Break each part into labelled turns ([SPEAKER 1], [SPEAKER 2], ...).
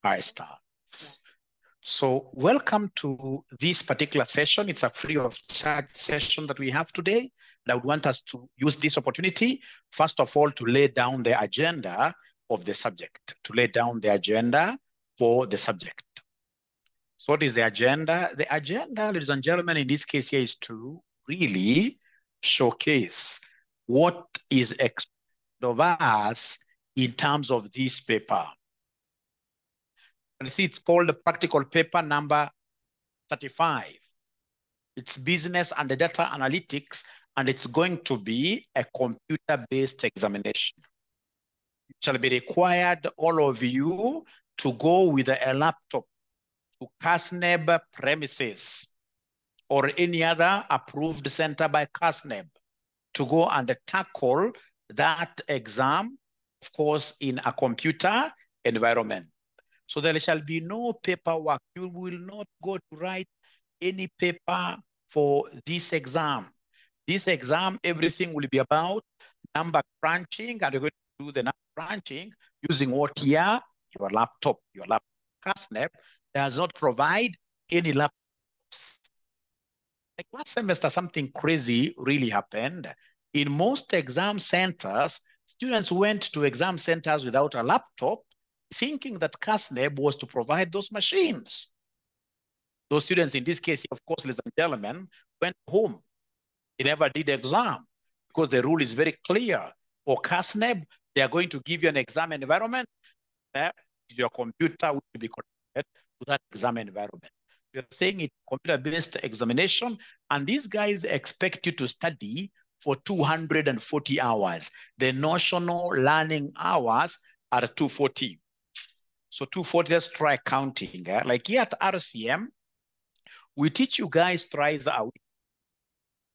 [SPEAKER 1] I start. So welcome to this particular session. It's a free of charge session that we have today. And I would want us to use this opportunity, first of all, to lay down the agenda of the subject, to lay down the agenda for the subject. So what is the agenda? The agenda, ladies and gentlemen, in this case here is to really showcase what is expected of us in terms of this paper. And see, it's called the practical paper number 35. It's business and the data analytics, and it's going to be a computer-based examination. It shall be required, all of you, to go with a laptop to CASNEB premises or any other approved center by CASNEB to go and tackle that exam, of course, in a computer environment. So there shall be no paperwork. You will not go to write any paper for this exam. This exam, everything will be about number crunching, and you're going to do the number crunching using what here? Your laptop. Your laptop. CASNEB does not provide any laptops. Like last semester, something crazy really happened. In most exam centers, students went to exam centers without a laptop, thinking that CASNEB was to provide those machines. Those students, in this case, of course, ladies and gentlemen, went home. They never did the exam because the rule is very clear. For CASNEB, they are going to give you an exam environment. Your computer will be connected to that exam environment. You're saying it's computer-based examination, and these guys expect you to study for 240 hours. The notional learning hours are 240. So 240, let's try counting. Like here at RCM, we teach you guys thrice a week.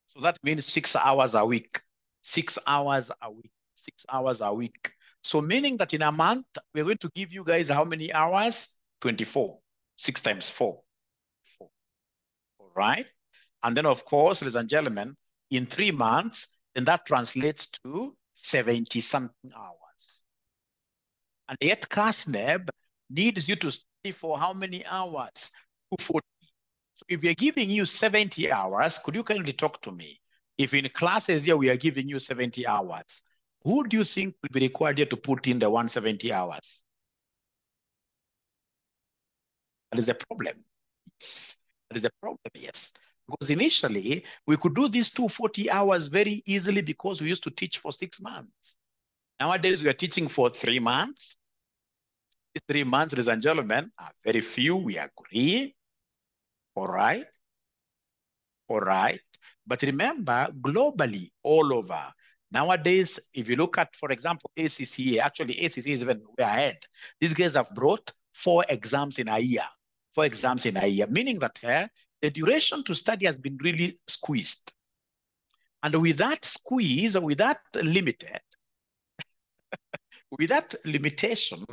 [SPEAKER 1] So that means 6 hours a week, 6 hours a week, 6 hours a week. So meaning that in a month, we're going to give you guys how many hours? 24, 6 times 4. 4. All right. And then, of course, ladies and gentlemen, in 3 months, then that translates to 70-something hours. And yet CASNEB needs you to study for how many hours? 240. So if we're giving you 70 hours, could you kindly talk to me? If in classes here we are giving you 70 hours, who do you think will be required here to put in the 170 hours? That is a problem. That is a problem, yes. Because initially, we could do these 240 hours very easily because we used to teach for 6 months. Nowadays, we are teaching for 3 months. 3 months, ladies and gentlemen, are very few, we agree. All right. All right. But remember, globally, all over, nowadays, if you look at, for example, ACCA, actually ACCA is even way ahead. These guys have brought 4 exams in a year. 4 exams in a year, meaning that the duration to study has been really squeezed. And with that squeeze, with that limited, with that limitation,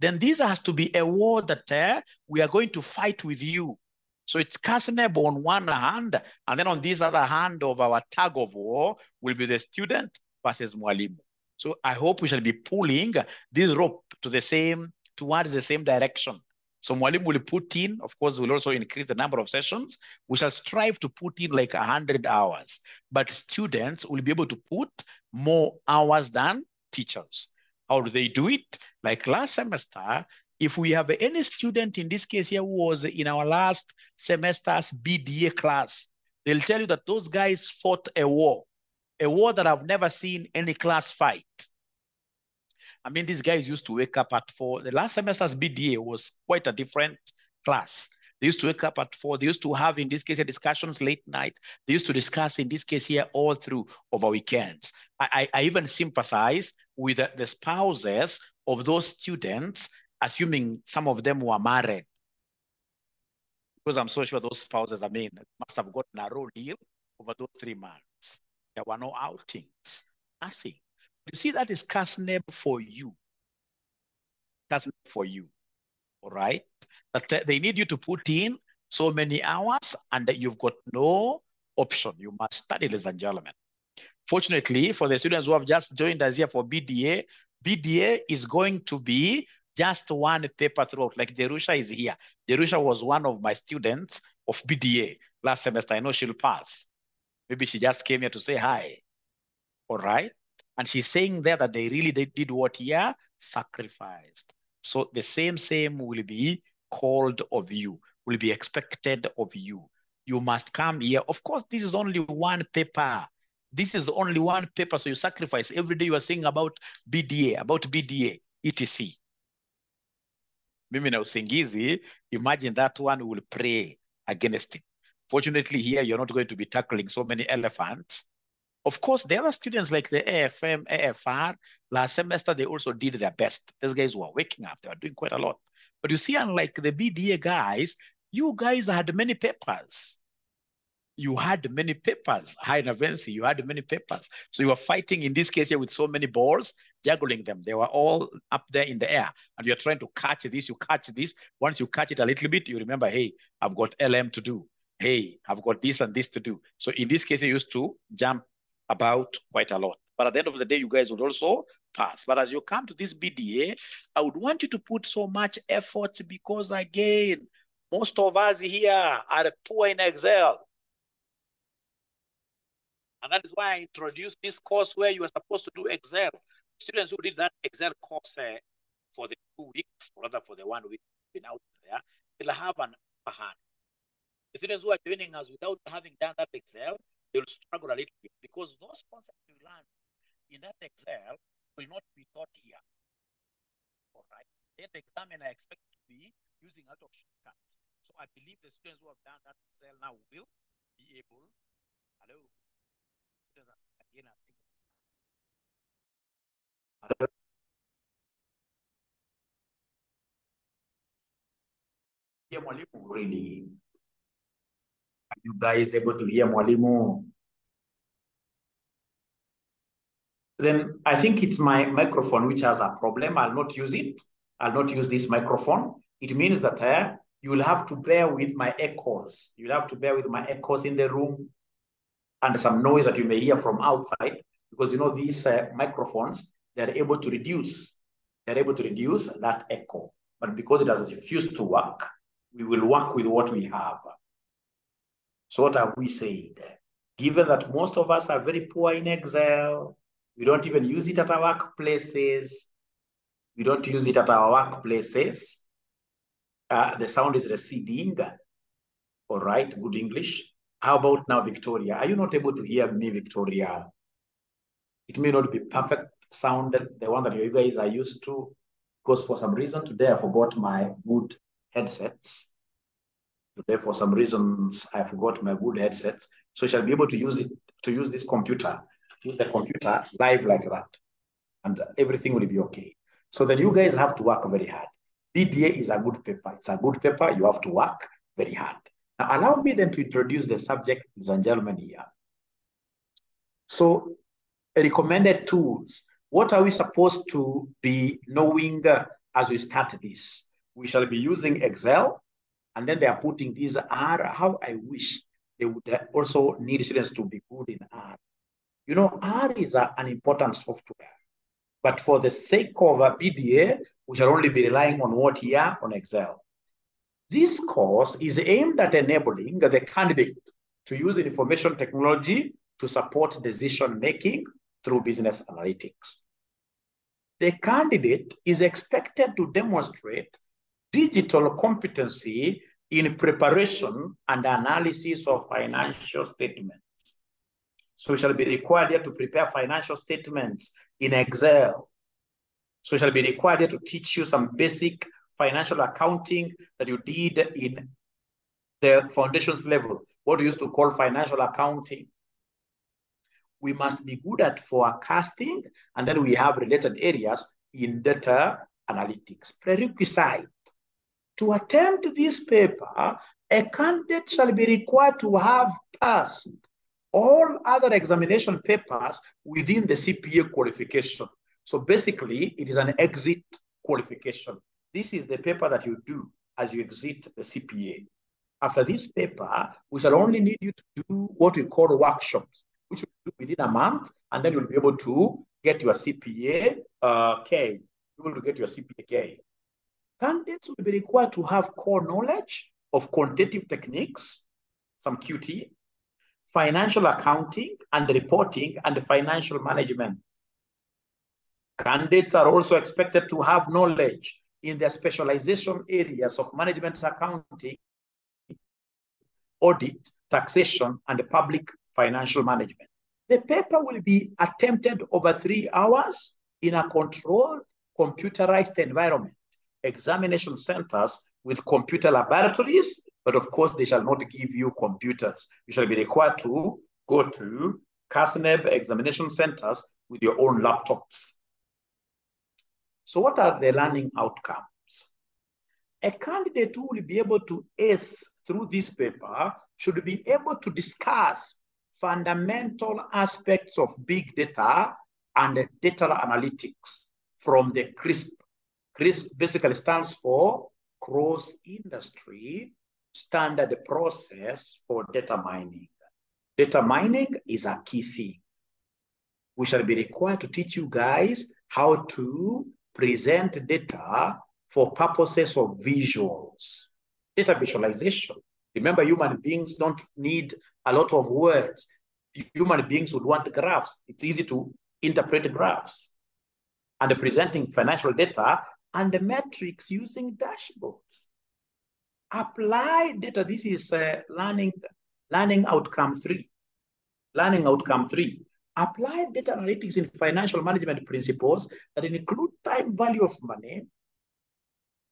[SPEAKER 1] then this has to be a war that we are going to fight with you. So it's CASNEB on one hand, and then on this other hand of our tug of war will be the student versus Mwalimu. So I hope we shall be pulling this rope towards the same direction. So Mwalimu will put in, of course, we'll also increase the number of sessions. We shall strive to put in like 100 hours, but students will be able to put more hours than teachers. How do they do it? Like last semester, if we have any student in this case here who was in our last semester's BDA class, they'll tell you that those guys fought a war that I've never seen any class fight. I mean, these guys used to wake up at 4. The last semester's BDA was quite a different class. They used to wake up at 4. They used to have, in this case, discussions late night. They used to discuss, in this case here, all through over weekends. I even sympathize with the spouses of those students, assuming some of them were married. Because I'm so sure those spouses, must have gotten a raw deal over those 3 months. There were no outings, nothing. You see, that is CASNEB for you. CASNEB for you, all right? That they need you to put in so many hours, and that you've got no option. You must study, ladies and gentlemen. Fortunately, for the students who have just joined us here for BDA, BDA is going to be just one paper throughout. Like Jerusha is here. Jerusha was one of my students of BDA last semester. I know she'll pass. Maybe she just came here to say hi. All right. And she's saying there that they did what here? Sacrificed. So the same will be called of you, will be expected of you. You must come here. Of course, this is only one paper. This is only one paper. So you sacrifice. Every day you are saying about BDA, etc. Mimi na usingizi, imagine that one will pray against it. Fortunately, here you're not going to be tackling so many elephants. Of course, the other students like the AFM, AFR, last semester, they also did their best. These guys were waking up. They were doing quite a lot. But you see, unlike the BDA guys, you guys had many papers. You had many papers. High Navensi, you had many papers. So you were fighting in this case here with so many balls, juggling them. They were all up there in the air. And you're trying to catch this, you catch this. Once you catch it a little bit, you remember, hey, I've got LM to do. Hey, I've got this and this to do. So in this case, you used to jump about quite a lot. But at the end of the day, you guys would also pass. But as you come to this BDA, I would want you to put so much effort because, again, most of us here are poor in Excel. And that is why I introduced this course where you are supposed to do Excel. Students who did that Excel course for the 2 weeks, or rather for the 1 week been out there, they'll have an upper hand. The students who are joining us without having done that Excel, they'll struggle a little bit because those concepts you learn in that Excel will not be taught here. All right. Then the examiner I expect to be using a lot of shortcuts. So I believe the students who have done that Excel now will be able. Hello. Students again are saying. Hello. Yeah, Mwalimu, really. Are you guys able to hear Mwalimu? Then I think it's my microphone which has a problem. I'll not use it. I'll not use this microphone. It means that you will have to bear with my echoes. You'll have to bear with my echoes in the room and some noise that you may hear from outside, because you know these microphones, they're able to reduce that echo. But because it has refused to work, we will work with what we have. So what have we said? Given that most of us are very poor in Excel, we don't even use it at our workplaces. We don't use it at our workplaces. The sound is receding. All right, good English. How about now, Victoria? Are you not able to hear me, Victoria? It may not be perfect sound, the one that you guys are used to, because for some reason today I forgot my good headsets. Today, for some reasons, I forgot my good headsets. So I shall be able to use this computer, use the computer live like that. And everything will be okay. So then you guys have to work very hard. BDA is a good paper. It's a good paper. You have to work very hard. Now, allow me then to introduce the subject, ladies and gentlemen, here. So, recommended tools. What are we supposed to be knowing as we start this? We shall be using Excel, and then they are putting these R. How I wish they would also need students to be good in R. You know, R is an important software. But for the sake of a BDA, we shall only be relying on what here? On Excel. This course is aimed at enabling the candidate to use information technology to support decision-making through business analytics. The candidate is expected to demonstrate digital competency in preparation and analysis of financial statements. So we shall be required here to prepare financial statements in Excel. So we shall be required here to teach you some basic financial accounting that you did in the foundations level, what we used to call financial accounting. We must be good at forecasting, and then we have related areas in data analytics. Prerequisite. To attempt this paper, a candidate shall be required to have passed all other examination papers within the CPA qualification. So basically, it is an exit qualification. This is the paper that you do as you exit the CPA. After this paper, we shall only need you to do what we call workshops, which we do within a month, and then you'll be able to get your CPA K. You will get your CPA K. Candidates will be required to have core knowledge of quantitative techniques, some QT, financial accounting and reporting, and financial management. Candidates are also expected to have knowledge in their specialization areas of management accounting, audit, taxation, and public financial management. The paper will be attempted over 3 hours in a controlled, computerized environment. Examination centers with computer laboratories, but of course, they shall not give you computers. You shall be required to go to CASNEB examination centers with your own laptops. So what are the learning outcomes? A candidate who will be able to ace through this paper should be able to discuss fundamental aspects of big data and data analytics from the CRISP. CRISP basically stands for Cross-Industry Standard Process for Data Mining. Data mining is a key thing. We shall be required to teach you guys how to present data for purposes of visuals. Data visualization. Remember, human beings don't need a lot of words. Human beings would want graphs. It's easy to interpret graphs. And presenting financial data and the metrics using dashboards. Applied data, this is learning outcome 3. Learning outcome 3. Applied data analytics in financial management principles that include time value of money,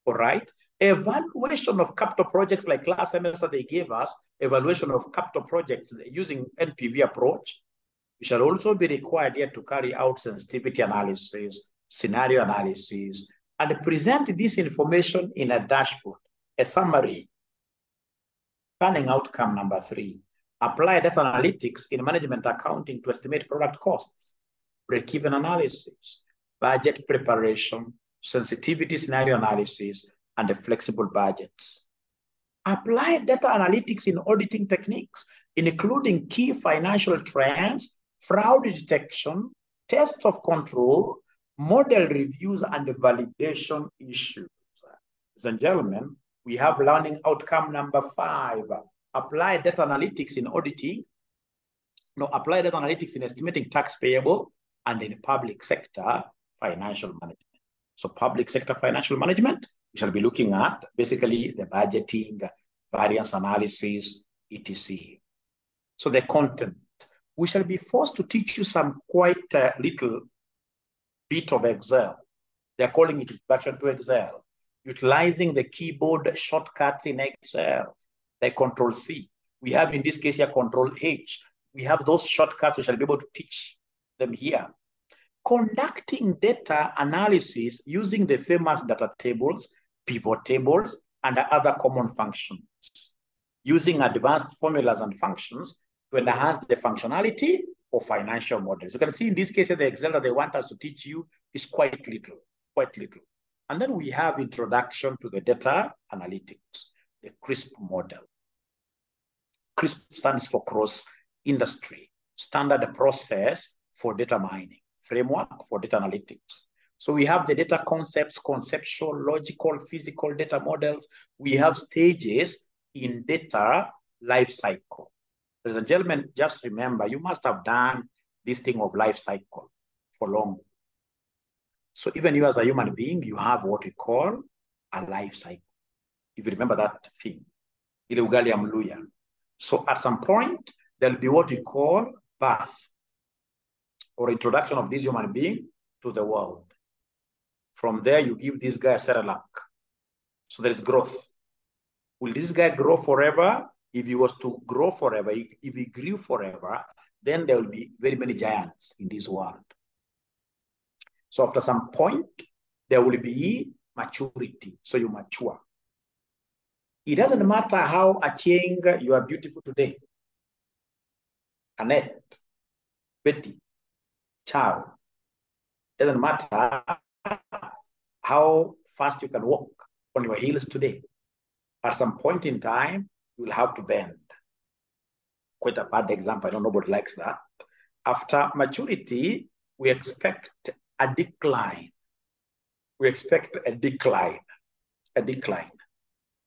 [SPEAKER 1] all right? Evaluation of capital projects like last semester they gave us, evaluation of capital projects using NPV approach. You shall also be required here to carry out sensitivity analysis, scenario analysis, and present this information in a dashboard, a summary. Planning outcome number 3. Apply data analytics in management accounting to estimate product costs, break-even analysis, budget preparation, sensitivity scenario analysis, and the flexible budgets. Apply data analytics in auditing techniques, including key financial trends, fraud detection, test of control, model reviews, and validation issues. Ladies and gentlemen, we have learning outcome number 5. Apply data analytics in auditing. No, apply data analytics in estimating tax payable and in public sector financial management. So public sector financial management, we shall be looking at basically the budgeting, variance analysis, etc. So the content, we shall be forced to teach you some quite little bit of Excel. They're calling it Introduction to Excel, utilizing the keyboard shortcuts in Excel, like Control-C. We have in this case here Control-H. We have those shortcuts, we shall be able to teach them here. Conducting data analysis using the famous data tables, pivot tables, and other common functions. Using advanced formulas and functions to enhance the functionality of financial models. You can see in this case, the Excel that they want us to teach you is quite little. And then we have introduction to the data analytics, the CRISP model. CRISP stands for Cross-Industry Standard Process for Data Mining, framework for data analytics. So we have the data concepts, conceptual, logical, physical data models. We have stages in data life cycle. Ladies and gentlemen, just remember, you must have done this thing of life cycle for long. So even you as a human being, you have what we call a life cycle. If you remember that thing, ile ugali ya Mluya. So at some point, there'll be what we call birth or introduction of this human being to the world. From there, you give this guy a Cerelac. So there is growth. Will this guy grow forever? If he was to grow forever, if he grew forever, then there will be very many giants in this world. So after some point, there will be maturity. So you mature. It doesn't matter how Achieng you are beautiful today. Annette, Betty, Chow. Doesn't matter how fast you can walk on your heels today. At some point in time, you will have to bend. Quite a bad example. I know nobody likes that. After maturity, we expect a decline. a decline.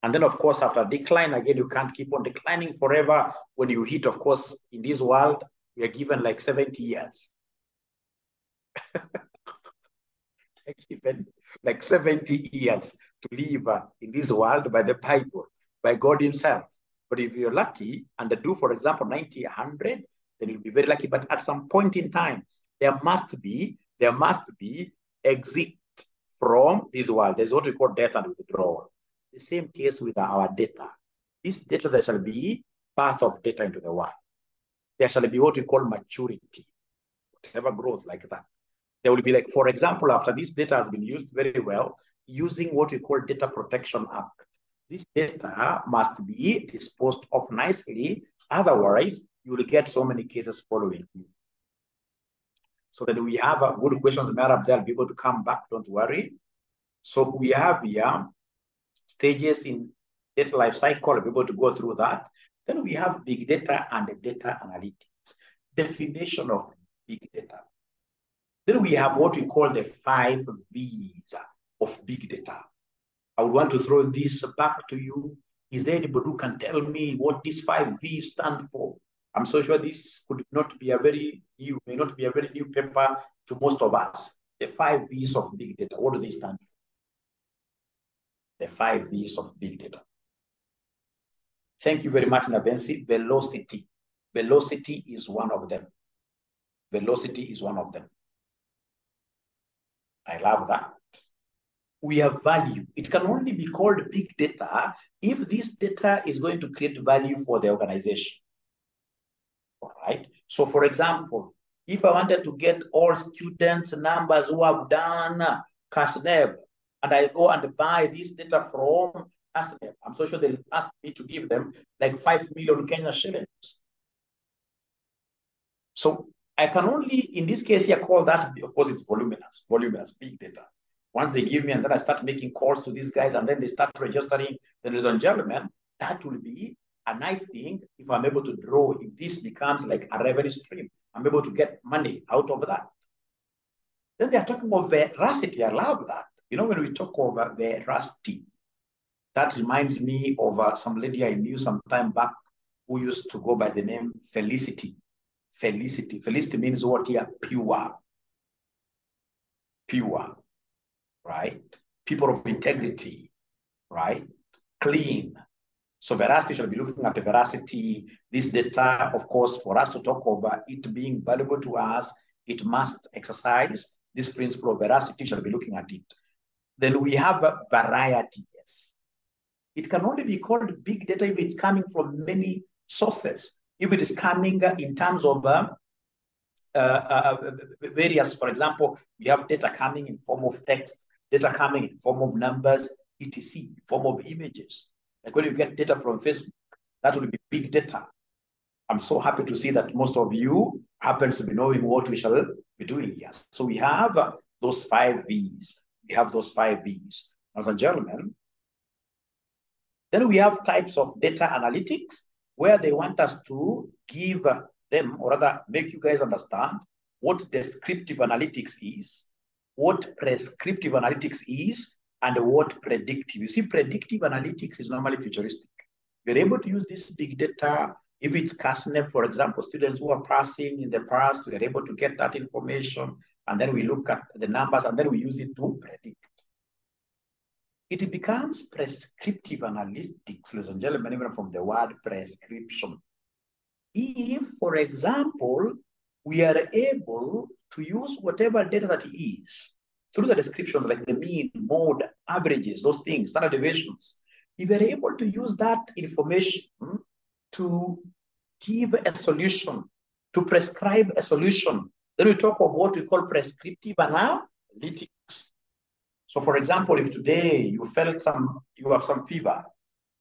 [SPEAKER 1] And then, of course, after decline, again, you can't keep on declining forever. When you hit, of course, in this world, we are given like 70 years. Given like 70 years to live in this world by the Bible, by God himself. But if you're lucky and do, for example, 90, 100, then you'll be very lucky. But at some point in time, there must be exit from this world. There's what we call death and withdrawal. The same case with our data. This data, there shall be path of data into the world. There shall be what we call maturity, whatever growth like that. There will be like, for example, after this data has been used very well, using what we call Data Protection Act. This data must be disposed of nicely. Otherwise, you will get so many cases following you. So that we have good questions, Marab, they'll be able to come back, don't worry. So we have here stages in data life cycle, we'll be able to go through that. Then we have big data and data analytics, definition of big data. Then we have what we call the 5 V's of big data. I would want to throw this back to you. Is there anybody who can tell me what these 5 V's stand for? I'm so sure this could not be a very new, may not be a very new paper to most of us. The 5 V's of big data, what do they stand for? The 5 V's of big data. Thank you very much, Nabensi. Velocity. Velocity is one of them. Velocity is one of them. I love that. We have value. It can only be called big data if this data is going to create value for the organization. All right. So, for example, if I wanted to get all students' numbers who have done CASNEB, and I go and buy this data from CASNEB, I'm so sure they'll ask me to give them like 5 million Kenya shillings. So I can only, in this case here, call that, of course, it's voluminous, big data. Once they give me, and then I start making calls to these guys, and then they start registering, then ladies and gentlemen, that will be a nice thing if I'm able to draw, if this becomes like a revenue stream, I'm able to get money out of that. Then they're talking of veracity. I love that. You know, when we talk of veracity, that reminds me of some lady I knew some time back who used to go by the name Felicity. Felicity. Felicity means what here? Pure. Pure. Right? People of integrity. Right? Clean. So veracity shall be looking at the veracity. This data, of course, for us to talk about it being valuable to us, it must exercise this principle of veracity, shall be looking at it. Then we have variety. Yes. It can only be called big data if it's coming from many sources. If it is coming in terms of various, for example, we have data coming in form of text, data coming in form of numbers, etc., in form of images. Like when you get data from Facebook, that will be big data. I'm so happy to see that most of you happens to be knowing what we shall be doing here. So we have those 5 V's. We have those 5 V's. Ladies and gentlemen, then we have types of data analytics where they want us to give them, or rather make you guys understand what descriptive analytics is, what prescriptive analytics is, and what predictive. You see, predictive analytics is normally futuristic. You're able to use this big data. If it's CASNEB, for example, students who are passing in the past, we are able to get that information, and then we look at the numbers, and then we use it to predict. It becomes prescriptive analytics, ladies and gentlemen, even from the word prescription. If, for example, we are able to use whatever data that is through the descriptions like the mean, mode, averages, those things, standard deviations, if we're able to use that information to give a solution, to prescribe a solution, then we talk of what we call prescriptive analytics. So for example, if today you have some fever,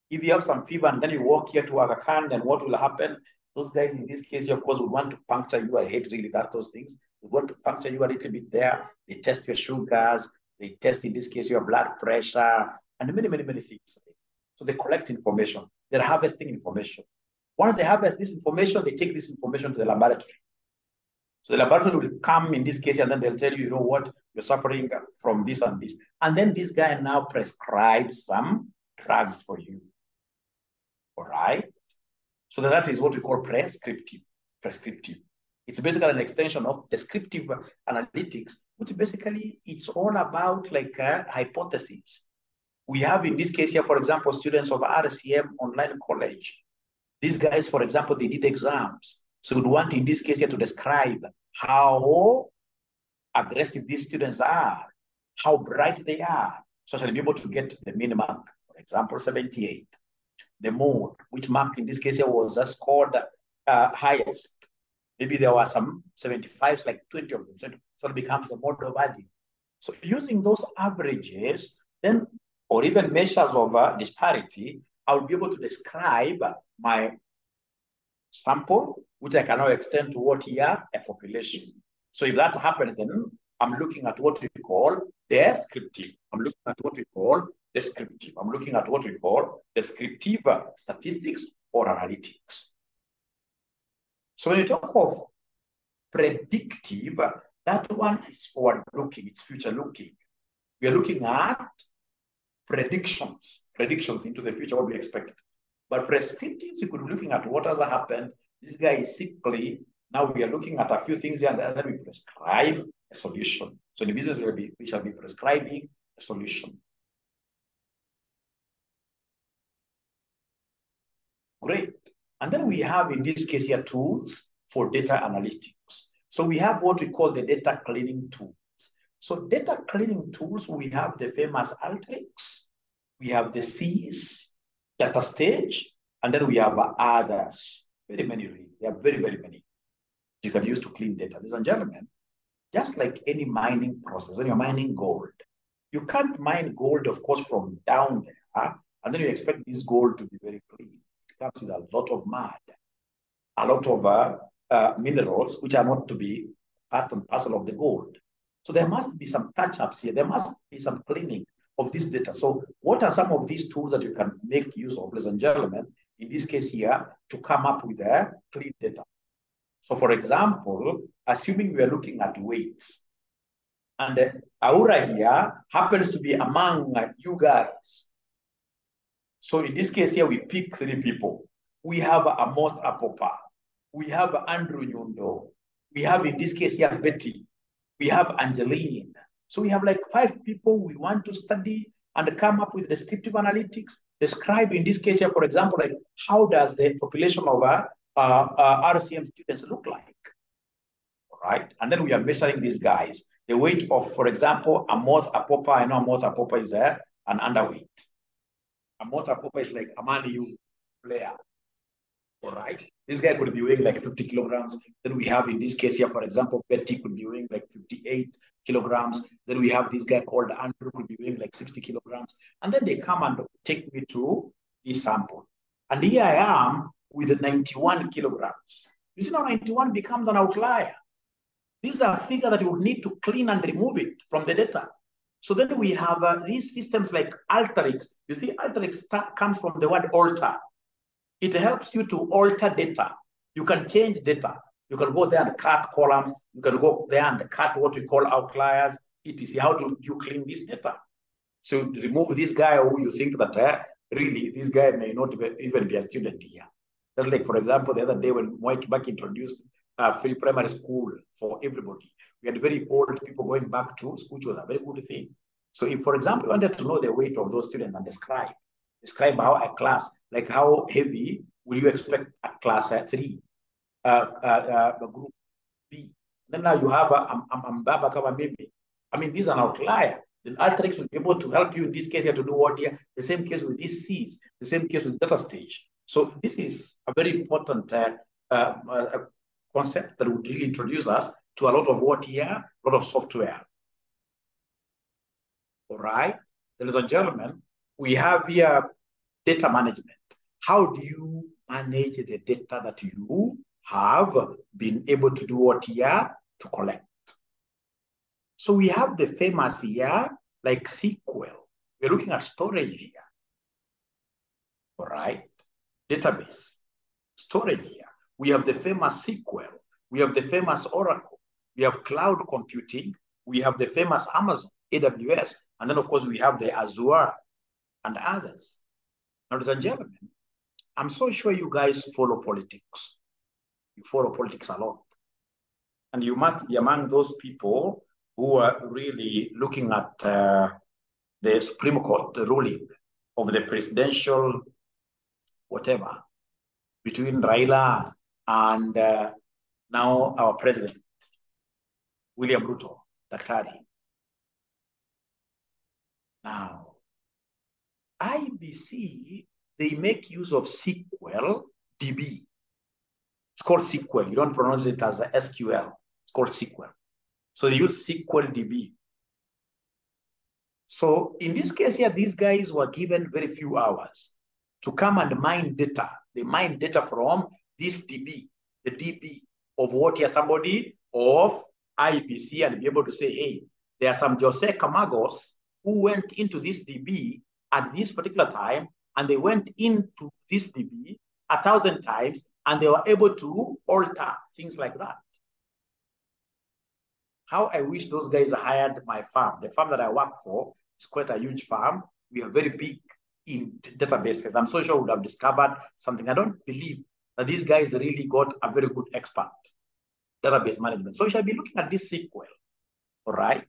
[SPEAKER 1] if you have some fever and then you walk here to Aga Khan, then what will happen? Those guys in this case, of course, would want to puncture you. I hate really those things. They want to puncture you a little bit there. They test your sugars. They test, in this case, your blood pressure and many, many, many things. So they collect information. They're harvesting information. Once they harvest this information, they take this information to the laboratory. So the laboratory will come in this case, and then they'll tell you, you know what, you're suffering from this and this. And then this guy now prescribes some drugs for you. All right? So that is what we call prescriptive. Prescriptive. It's basically an extension of descriptive analytics, which basically it's all about like a hypothesis. We have in this case here, for example, students of RCM Online College. These guys, for example, they did exams. So we'd want in this case here to describe how aggressive these students are, how bright they are, so shall be able to get the min mark, for example, 78. The mode, which mark in this case here was scored highest. Maybe there were some 75s, like 20 of them. So it becomes the model value. So using those averages, then, or even measures of disparity, I'll be able to describe my sample, which I can now extend to what here, a population. So if that happens, then I'm looking at what we call descriptive. I'm looking at what we call descriptive. I'm looking at what we call descriptive statistics or analytics. So when you talk of predictive, that one is forward-looking, it's future-looking. We are looking at predictions into the future, what we expect. But prescriptives, you could be looking at what has happened. This guy is sickly. Now we are looking at a few things here, and then we prescribe a solution. So in the business, we shall be prescribing a solution. Great. And then we have, in this case here, tools for data analytics. So we have what we call the data cleaning tools. So data cleaning tools, we have the famous Alteryx, we have the SEAS, DataStage, and then we have others. Very many, really. There are very, very many you can use to clean data. Ladies and gentlemen, just like any mining process, when you're mining gold, you can't mine gold, of course, from down there, and then you expect this gold to be very clean. It comes with a lot of mud, a lot of minerals, which are not to be part and parcel of the gold. So there must be some touch-ups here. There must be some cleaning of this data. So what are some of these tools that you can make use of, ladies and gentlemen, in this case here, to come up with a clean data? So for example, assuming we are looking at weights, and Aura here happens to be among you guys. So in this case here, we pick 3 people. We have Amoth Apopa. We have Andrew Nyundo. We have, in this case here, Betty. We have Angeline. So we have like 5 people we want to study and come up with descriptive analytics. Describe, in this case here, for example, like how does the population of RCM students look like? All right. And then we are measuring these guys. The weight of, for example, Amoth Apopa. I know Amoth Apopa is an underweight. Amoth Apopa is like a Man U player. All right. This guy could be weighing like 50 kilograms. Then we have, in this case here, for example, Betty could be weighing like 58 kilograms. Then we have this guy called Andrew could be weighing like 60 kilograms. And then they come and take me to this sample. And here I am with 91 kilograms. You see now 91 becomes an outlier. These are figures that you would need to clean and remove it from the data. So then we have these systems like Alteryx. You see, Alteryx comes from the word alter. It helps you to alter data. You can change data. You can go there and cut columns. You can go there and cut what we call outliers, etc. How do you clean this data? So remove this guy who you think that really this guy may not even be a student here. Just like, for example, the other day when Mwai Kibaki introduced free primary school for everybody, we had very old people going back to school, which was a very good thing. So if, for example, you wanted to know the weight of those students and describe how a class, like how heavy will you expect a class 3, group B. Then now you have Mbaba Kama Mimi. I mean, these are an outlier. Then Alteryx will be able to help you in this case here to do what here. The same case with these Cs, the same case with DataStage. So this is a very important concept that would really introduce us to a lot of what here, a lot of software. All right, ladies and gentlemen, we have here data management. How do you manage the data that you have been able to do what here to collect? So we have the famous here, like SQL. We're looking at storage here. All right, database, storage here. We have the famous SQL. We have the famous Oracle. We have cloud computing. We have the famous Amazon, AWS, and then of course we have the Azure and others. Ladies and gentlemen, I'm so sure you guys follow politics. You follow politics a lot. And you must be among those people who are really looking at the Supreme Court ruling of the presidential whatever between Raila and now our president, William Ruto, Daktari. Now, IBC, they make use of SQL DB. It's called SQL. You don't pronounce it as a SQL. It's called SQL. So they use SQL DB. So in this case here, these guys were given very few hours to come and mine data. They mine data from this DB, the DB of what here, somebody of IBC, and be able to say, hey, there are some Jose Camagos who went into this DB at this particular time, and they went into this DB 1,000 times, and they were able to alter things like that. How I wish those guys hired my farm. The farm that I work for is quite a huge farm. We are very big in databases. I'm so sure we would have discovered something. I don't believe that these guys really got a very good expert database management. So we shall be looking at this SQL, all right?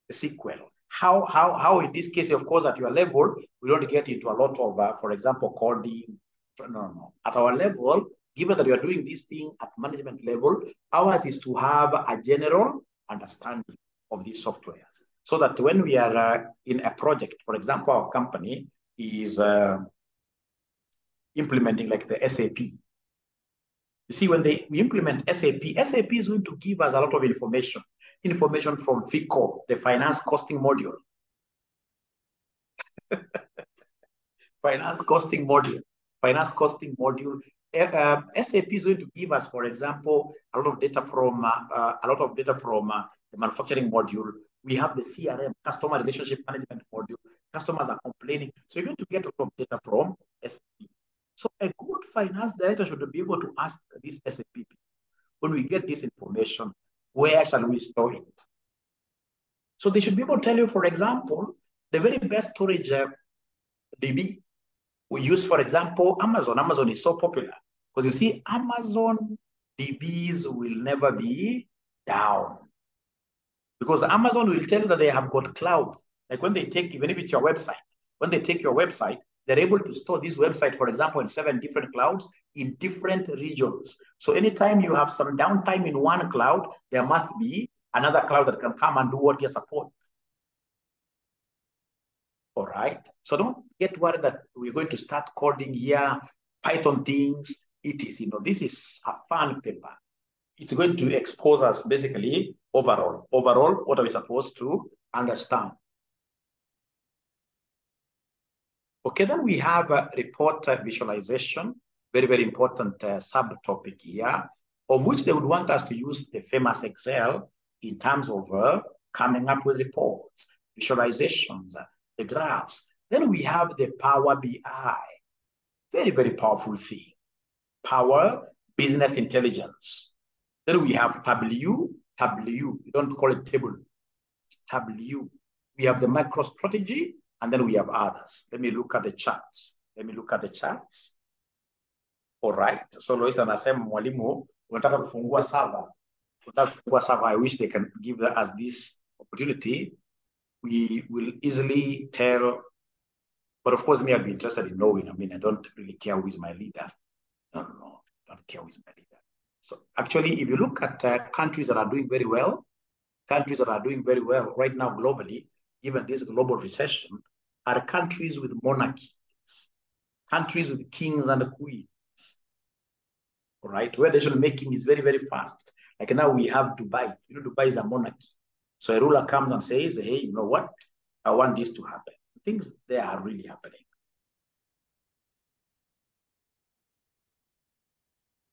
[SPEAKER 1] The SQL. How in this case, of course, at your level, we don't get into a lot of, for example, coding. No. At our level, given that we are doing this thing at management level, ours is to have a general understanding of these softwares. So that when we are in a project, for example, our company is implementing like the SAP. You see, when we implement SAP, SAP is going to give us a lot of information from FICO, the finance costing module. Finance costing module. SAP is going to give us, for example, a lot of data from the manufacturing module. We have the CRM, customer relationship management module. Customers are complaining. So you're going to get a lot of data from SAP. So a good finance director should be able to ask this SAP people, when we get this information, where shall we store it? So they should be able to tell you, for example, the very best storage DB. We use, for example, Amazon. Amazon is so popular because you see, Amazon DBs will never be down because Amazon will tell you that they have got clouds. Like when they take, even if it's your website, when they take your website, they're able to store this website, for example, in 7 different clouds in different regions. So anytime you have some downtime in one cloud, there must be another cloud that can come and do what you support. All right. So don't get worried that we're going to start coding here, Python things. It is, this is a fun paper. It's going to expose us basically overall, what are we supposed to understand? Okay, then we have a report visualization, very, very important subtopic here, of which they would want us to use the famous Excel in terms of coming up with reports, visualizations, the graphs. Then we have the Power BI, very, very powerful thing. Power Business Intelligence. Then we have Tableau. You don't call it table. It's Tableau. We have the MicroStrategy, and then we have others. Let me look at the charts. All right. So Lois anasema mwalimu, unataka kufungua server. I wish they can give us this opportunity. We will easily tell, but of course, me, I'd be interested in knowing. I mean, I don't really care who is my leader. No, I don't care who is my leader. So actually, if you look at countries that are doing very well right now globally, given this global recession, are countries with monarchies, countries with kings and queens, all right, where decision making is very, very fast. Like now we have Dubai. Dubai is a monarchy. So a ruler comes and says, hey, you know what? I want this to happen. Things there are really happening.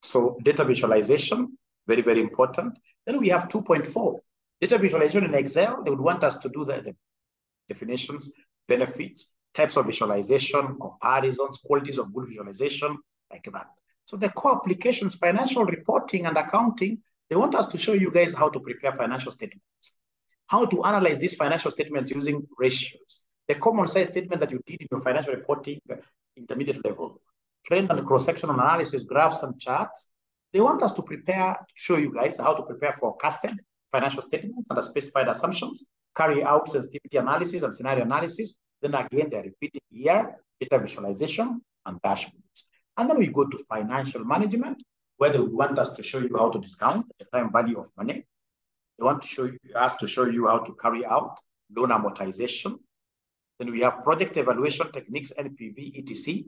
[SPEAKER 1] So data visualization, very, very important. Then we have 2.4. Data visualization in Excel, they would want us to do the definitions, benefits, types of visualization, comparisons, qualities of good visualization, like that. So the core applications, financial reporting and accounting, they want us to show you guys how to prepare financial statements. how to analyze these financial statements using ratios, the common size statements that you did in your financial reporting intermediate level, trend and cross-sectional analysis, graphs and charts. They want us to prepare, show you guys how to prepare forecasted financial statements under specified assumptions, carry out sensitivity analysis and scenario analysis. Then again, they're repeating here, data visualization and dashboards. And then we go to financial management, where they want us to show you how to discount the time value of money. They want to show us to show you how to carry out loan amortization. Then we have project evaluation techniques, NPV, etc.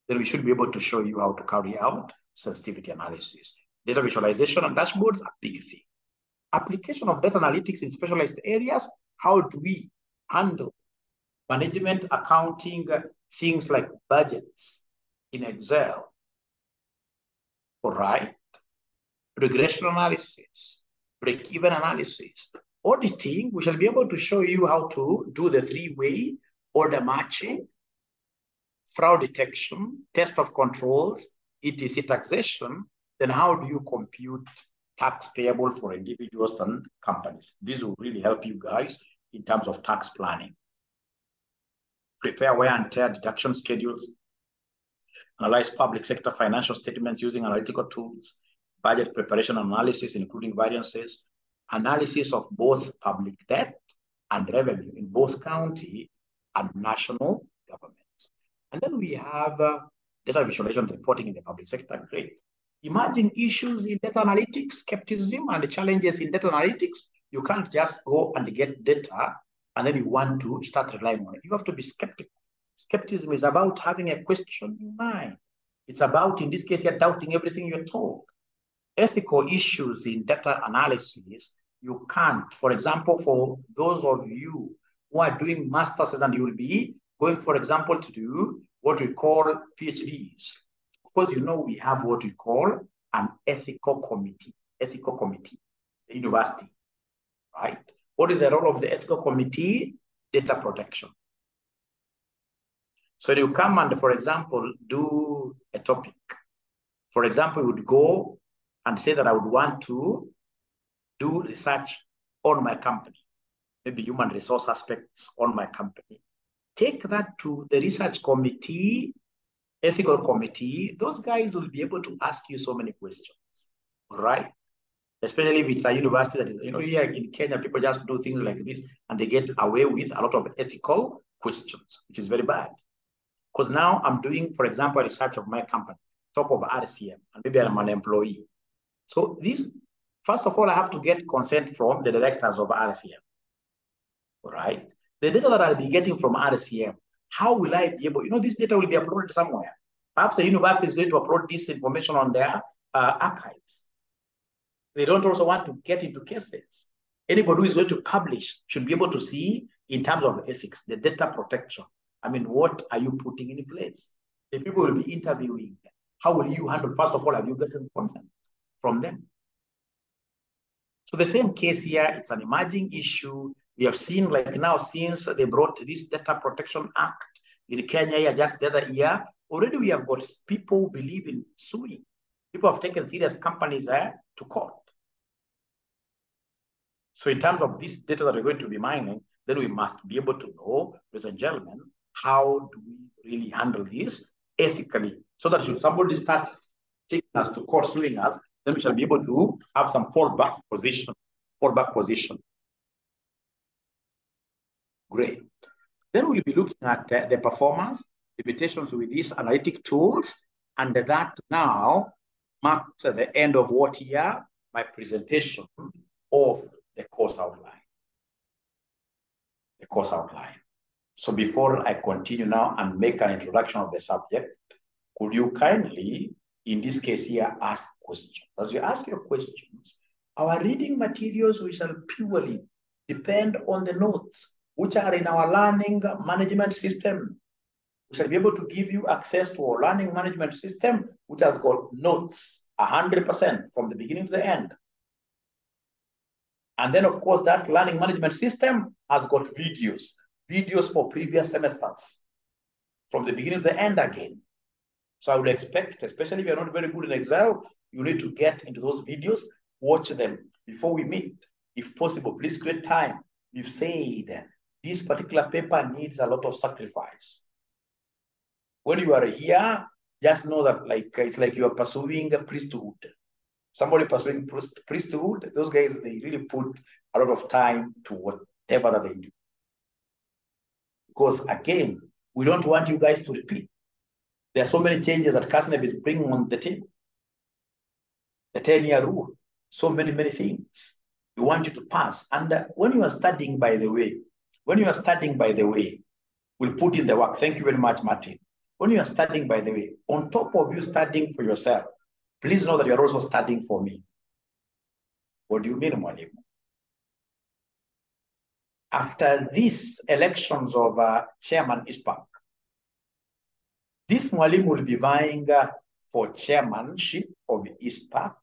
[SPEAKER 1] Then we should be able to show you how to carry out sensitivity analysis. Data visualization and dashboards are big thing. Application of data analytics in specialized areas. How do we handle management, accounting, things like budgets in Excel? All right. Regression analysis, break-even analysis, auditing. We shall be able to show you how to do the three-way order matching, fraud detection, test of controls, etc. taxation. Then how do you compute tax payable for individuals and companies? This will really help you guys in terms of tax planning. Prepare wear and tear deduction schedules, analyze public sector financial statements using analytical tools, budget preparation analysis, including variances, analysis of both public debt and revenue in both county and national governments. And then we have data visualization reporting in the public sector. Great. Emerging issues in data analytics, skepticism and the challenges in data analytics. You can't just go and get data and then you want to start relying on it. You have to be skeptical. Skepticism is about having a question in mind. It's about, in this case, you're doubting everything you're told. Ethical issues in data analysis, you can't. For example, for those of you who are doing masters and you will be going, for example, to do what we call PhDs. Of course, you know we have what we call an ethical committee, the university, right? What is the role of the ethical committee? Data protection. So you come and, for example, do a topic. For example, you would go and say that I would want to do research on my company, maybe human resource aspects on my company. Take that to the research committee, ethical committee. Those guys will be able to ask you so many questions, right? Especially if it's a university that is, you know, here in Kenya, people just do things like this and they get away with a lot of ethical questions, which is very bad. Because now I'm doing, for example, research of my company, top of RCM, and maybe I'm an employee. So this, first of all, I have to get consent from the directors of RCM, all right? The data that I'll be getting from RCM, how will I be able, you know, this data will be uploaded somewhere. Perhaps a university is going to upload this information on their archives. They don't also want to get into cases. Anybody who is going to publish should be able to see, in terms of ethics, the data protection. I mean, what are you putting in place? The people will be interviewing. How will you handle? First of all, have you gotten consent from them? So the same case here, it's an emerging issue. We have seen, like now, since they brought this Data Protection Act in Kenya just the other year, already we have got people who believe in suing. People have taken serious companies to court. So in terms of this data that we're going to be mining, then we must be able to know, ladies and gentlemen, how do we really handle this ethically? So that should somebody start taking us to court, suing us, then we shall be able to have some fallback position. Great. Then we'll be looking at the performance, limitations with these analytic tools, and that now marks the end of what year? My presentation of the course outline. The course outline. So before I continue now and make an introduction of the subject, could you kindly, in this case here, ask questions? As you ask your questions, our reading materials, we shall purely depend on the notes, which are in our learning management system. We shall be able to give you access to our learning management system, which has got notes 100% from the beginning to the end. And then, of course, that learning management system has got videos for previous semesters, from the beginning to the end again. So I would expect, especially if you're not very good in Excel, you need to get into those videos, watch them before we meet. If possible, please create time. we've said this particular paper needs a lot of sacrifice. When you are here, just know that it's like you are pursuing a priesthood. Somebody pursuing priesthood, those guys, they really put a lot of time to whatever that they do. Because again, we don't want you guys to repeat. There are so many changes that CASNEB is bringing on the table. The 10-year rule, so many things. We want you to pass. And when you are studying, by the way, we'll put in the work. Thank you very much, Martin. When you are studying, by the way, on top of you studying for yourself, please know that you're also studying for me. What do you mean, Mwalimu? After these elections of Chairman ISPAC, this Mwalimu will be vying for chairmanship of ISPAC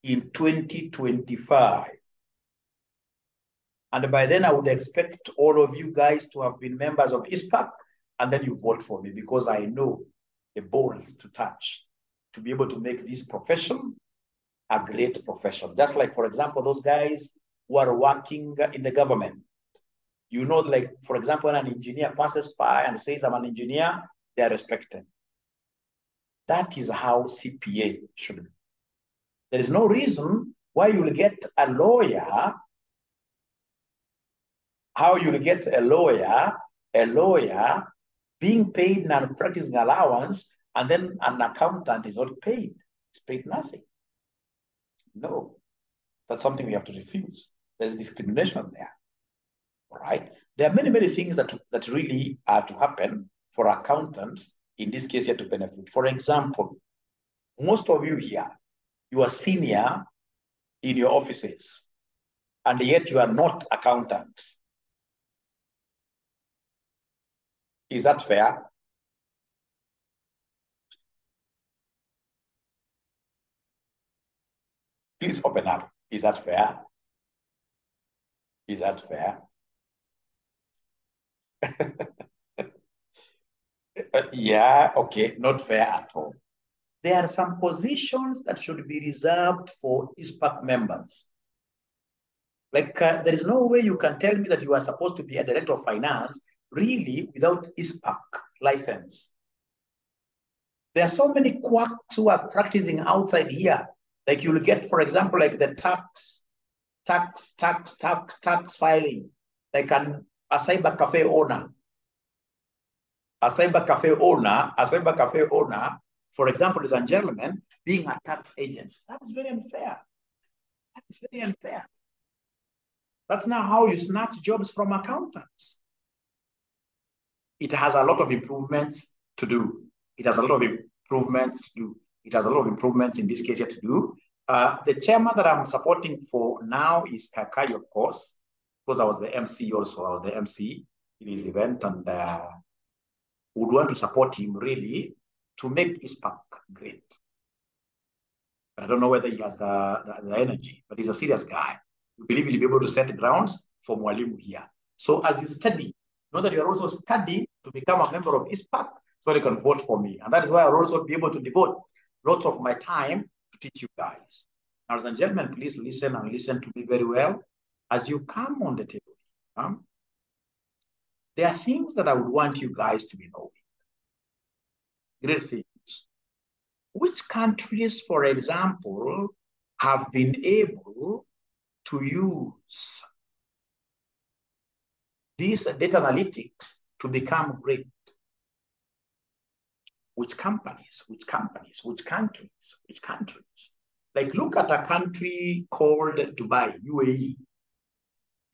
[SPEAKER 1] in 2025. And by then, I would expect all of you guys to have been members of ISPAC, and then you vote for me, because I know the balls to touch to be able to make this profession a great profession. Just like, for example, those guys who are working in the government. You know, like, for example, when an engineer passes by and says, I'm an engineer, they are respected. That is how CPA should be. There is no reason why you will get a lawyer, being paid non-practicing allowance, and then an accountant is not paid. It's paid nothing. No, that's something we have to refuse. There's discrimination there. All right. There are many things that really are to happen for accountants, in this case here, to benefit. For example, most of you here, you are senior in your offices, and yet you are not accountants. Is that fair? Please open up. Is that fair? Is that fair? Yeah, okay, not fair at all. There are some positions that should be reserved for ISPAC members. Like, there is no way you can tell me that you are supposed to be a director of finance, really, without ISPAC license. There are so many quacks who are practicing outside here. Like, you'll get, for example, like the tax filing, like a cyber cafe owner. A cyber cafe owner, for example, ladies and gentlemen, being a tax agent. That is very unfair. That is very unfair. That's not how you snatch jobs from accountants. It has a lot of improvements to do. It has a lot of improvements in this case here to do. The chairman that I'm supporting for now is Kakai, of course, because I was the MC also. I was the MC in his event, and would want to support him really to make ISPAC great. I don't know whether he has the energy, but he's a serious guy. We believe he'll be able to set grounds for Mwalimu here. So as you study, know that you're also studying to become a member of ISPAC, so they can vote for me. And that is why I'll also be able to devote lots of my time to teach you guys. Now, ladies and gentlemen, please listen and listen to me very well. As you come on the table, there are things that I would want you guys to be knowing. Great things. Which countries, for example, have been able to use these data analytics to become great? Which countries? Like, look at a country called Dubai, UAE.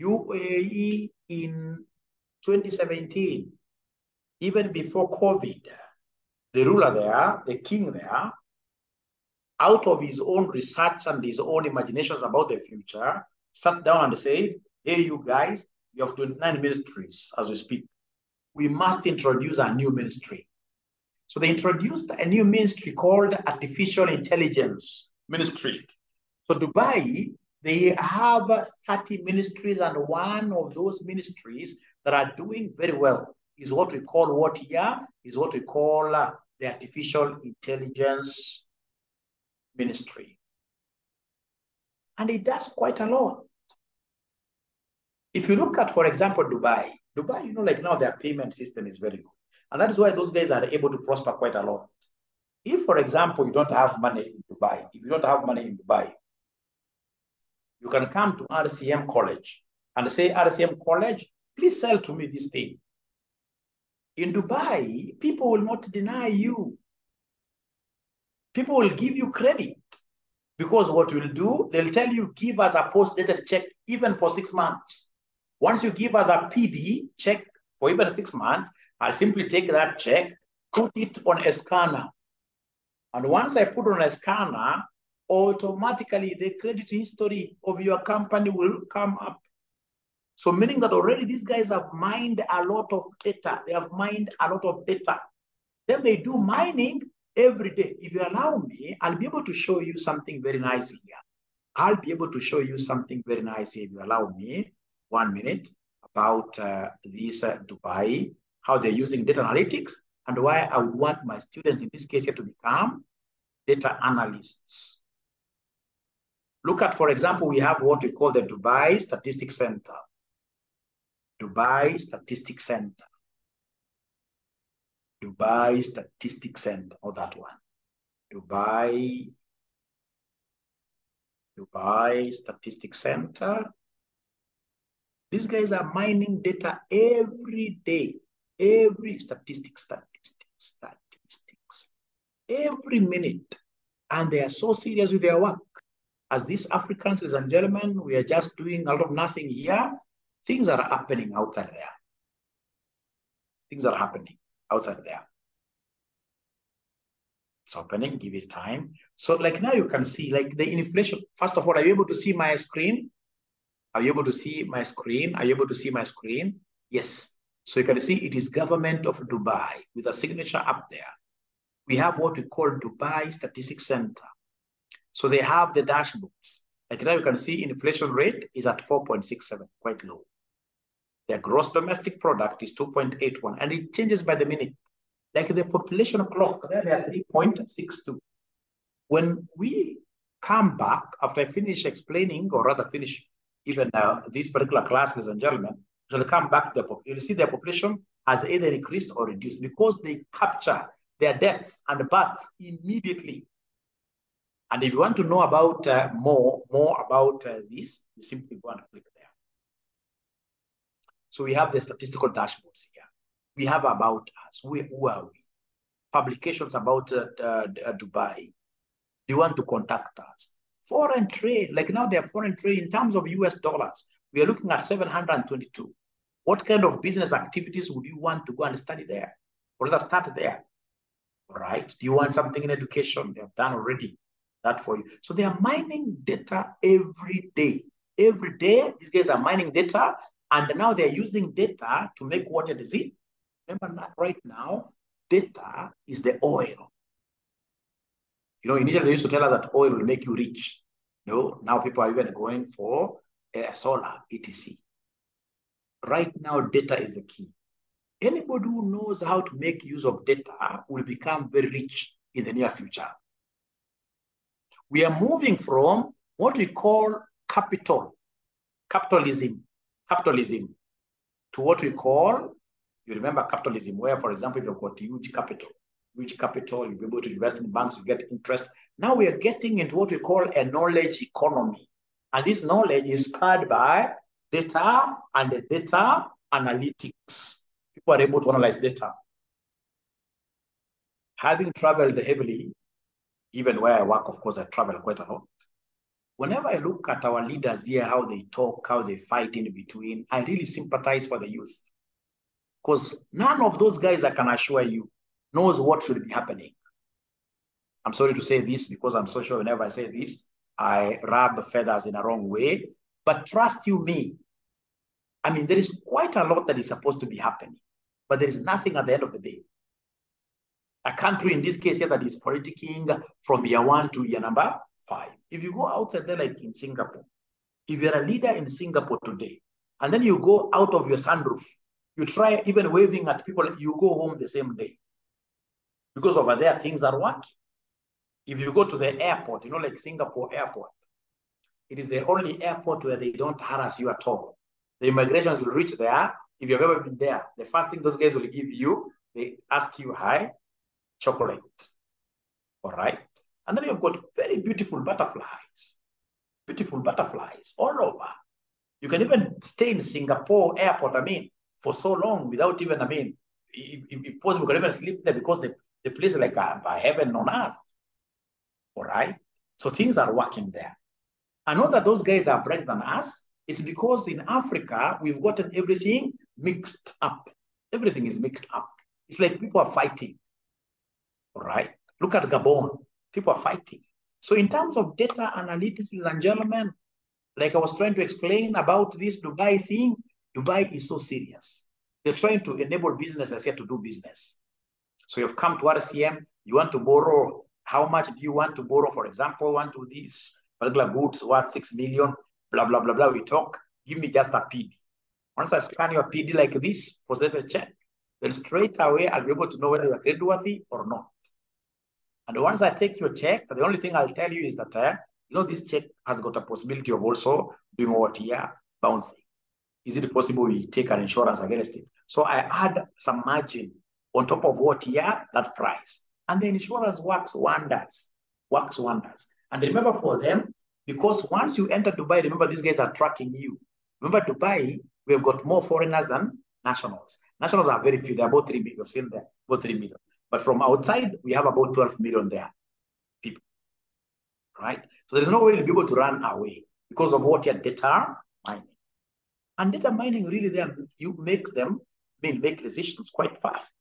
[SPEAKER 1] UAE in 2017, even before COVID, the ruler there, the king there, out of his own research and his own imaginations about the future, sat down and said, hey, you guys, you have 29 ministries as we speak. We must introduce a new ministry. So they introduced a new ministry called Artificial Intelligence Ministry. So Dubai, they have 30 ministries, and one of those ministries that are doing very well is what we call the Artificial Intelligence Ministry. And it does quite a lot. If you look at, for example, Dubai, you know, like now their payment system is very good. And that is why those guys are able to prosper quite a lot. If, for example, you don't have money in Dubai, you can come to RCM College and say, RCM College, please sell to me this thing. In Dubai, people will not deny you. People will give you credit because what you'll do, they'll tell you, give us a post-dated check even for 6 months. Once you give us a PD check for even 6 months, I'll simply take that check, put it on a scanner. And once I put on a scanner, automatically the credit history of your company will come up. So meaning that already these guys have mined a lot of data. They have mined a lot of data. Then they do mining every day. If you allow me, I'll be able to show you something very nice here. If you allow me 1 minute about this Dubai, how they're using data analytics, and why I would want my students in this case here to become data analysts. Look at, for example, we have what we call the Dubai Statistics Center. Dubai Statistics Center, or that one. Dubai Statistics Center. These guys are mining data every day, statistics, every minute. And they are so serious with their work. As these Africans, ladies and gentlemen, we are just doing a lot of nothing here. Things are happening outside there. It's opening, give it time. So like now you can see like the inflation. First of all, are you able to see my screen? Yes. So you can see it is government of Dubai with a signature up there. We have what we call Dubai Statistics Center. So they have the dashboards. Like now you can see inflation rate is at 4.67, quite low. Their gross domestic product is 2.81, and it changes by the minute. Like the population clock, there they are 3.62. When we come back, after I finish explaining, or rather finish even this particular class, ladies and gentlemen, we'll come back to you'll see their population has either increased or reduced because they capture their deaths and births immediately. And if you want to know about more about this, you simply go and click there. So we have the statistical dashboards here. We have about us. Who are we? Publications about Dubai. They want to contact us. Foreign trade, like now their foreign trade in terms of US dollars, we are looking at 722. What kind of business activities would you want to go and study there? Or rather start there? All right. Do you want something in education? They have done already that for you. So they are mining data every day. Every day, these guys are mining data, and now they're using data to make what is it? Remember that right now, data is the oil. You know, initially they used to tell us that oil will make you rich. No, now people are even going for solar, etc. Right now, data is the key. Anybody who knows how to make use of data will become very rich in the near future. We are moving from what we call capitalism, to what we call, you remember capitalism, where, for example, if you've got huge capital, you'll be able to invest in banks, you get interest. Now we are getting into what we call a knowledge economy. And this knowledge is spurred by data and the data analytics. People are able to analyze data. Having traveled heavily, even where I work, of course, I travel quite a lot. Whenever I look at our leaders here, how they talk, how they fight in between, I really sympathize for the youth. Because none of those guys, I can assure you, knows what should be happening. I'm sorry to say this because I'm so sure whenever I say this, I rub feathers in a wrong way. But trust you me, I mean, there is quite a lot that is supposed to be happening, but there is nothing at the end of the day. A country in this case here that is politicking from year 1 to year number 5. If you go outside there, like in Singapore, if you're a leader in Singapore today, and then you go out of your sunroof, you try even waving at people, you go home the same day. Because over there, things are working. If you go to the airport, you know, like Singapore airport, it is the only airport where they don't harass you at all. The immigrations will reach there. If you've ever been there, the first thing those guys will give you, they ask you, hi, chocolate. All right. And then you've got very beautiful butterflies all over. You can even stay in Singapore airport, for so long without even, if possible, you can even sleep there because the place is like a heaven on earth. All right. So things are working there. I know that those guys are brighter than us. It's because in Africa, we've gotten everything mixed up. Everything is mixed up. It's like people are fighting. All right. Look at Gabon. People are fighting. So in terms of data analytics, ladies and gentlemen, like I was trying to explain about this Dubai thing, Dubai is so serious. They're trying to enable businesses here to do business. So you've come to RCM, you want to borrow. How much do you want to borrow? For example, want to these particular goods worth 6 million, blah, blah, blah, blah. We talk, give me just a PD. Once I scan your PD like this, post a check, then straight away I'll be able to know whether you're creditworthy or not. And once I take your check, the only thing I'll tell you is that, this check has got a possibility of also doing what here, bouncing. Is it possible we take an insurance against it? So I add some margin on top of what here, that price. And the insurance works wonders. And remember for them, because once you enter Dubai, remember these guys are tracking you. Remember Dubai, we have got more foreigners than nationals. Nationals are very few. They're about 3 million. We've seen that, about 3 million. But from outside, we have about 12 million there, people, right? So there's no way to be able to run away because of what your data mining. And data mining really there, you makes them make decisions quite fast.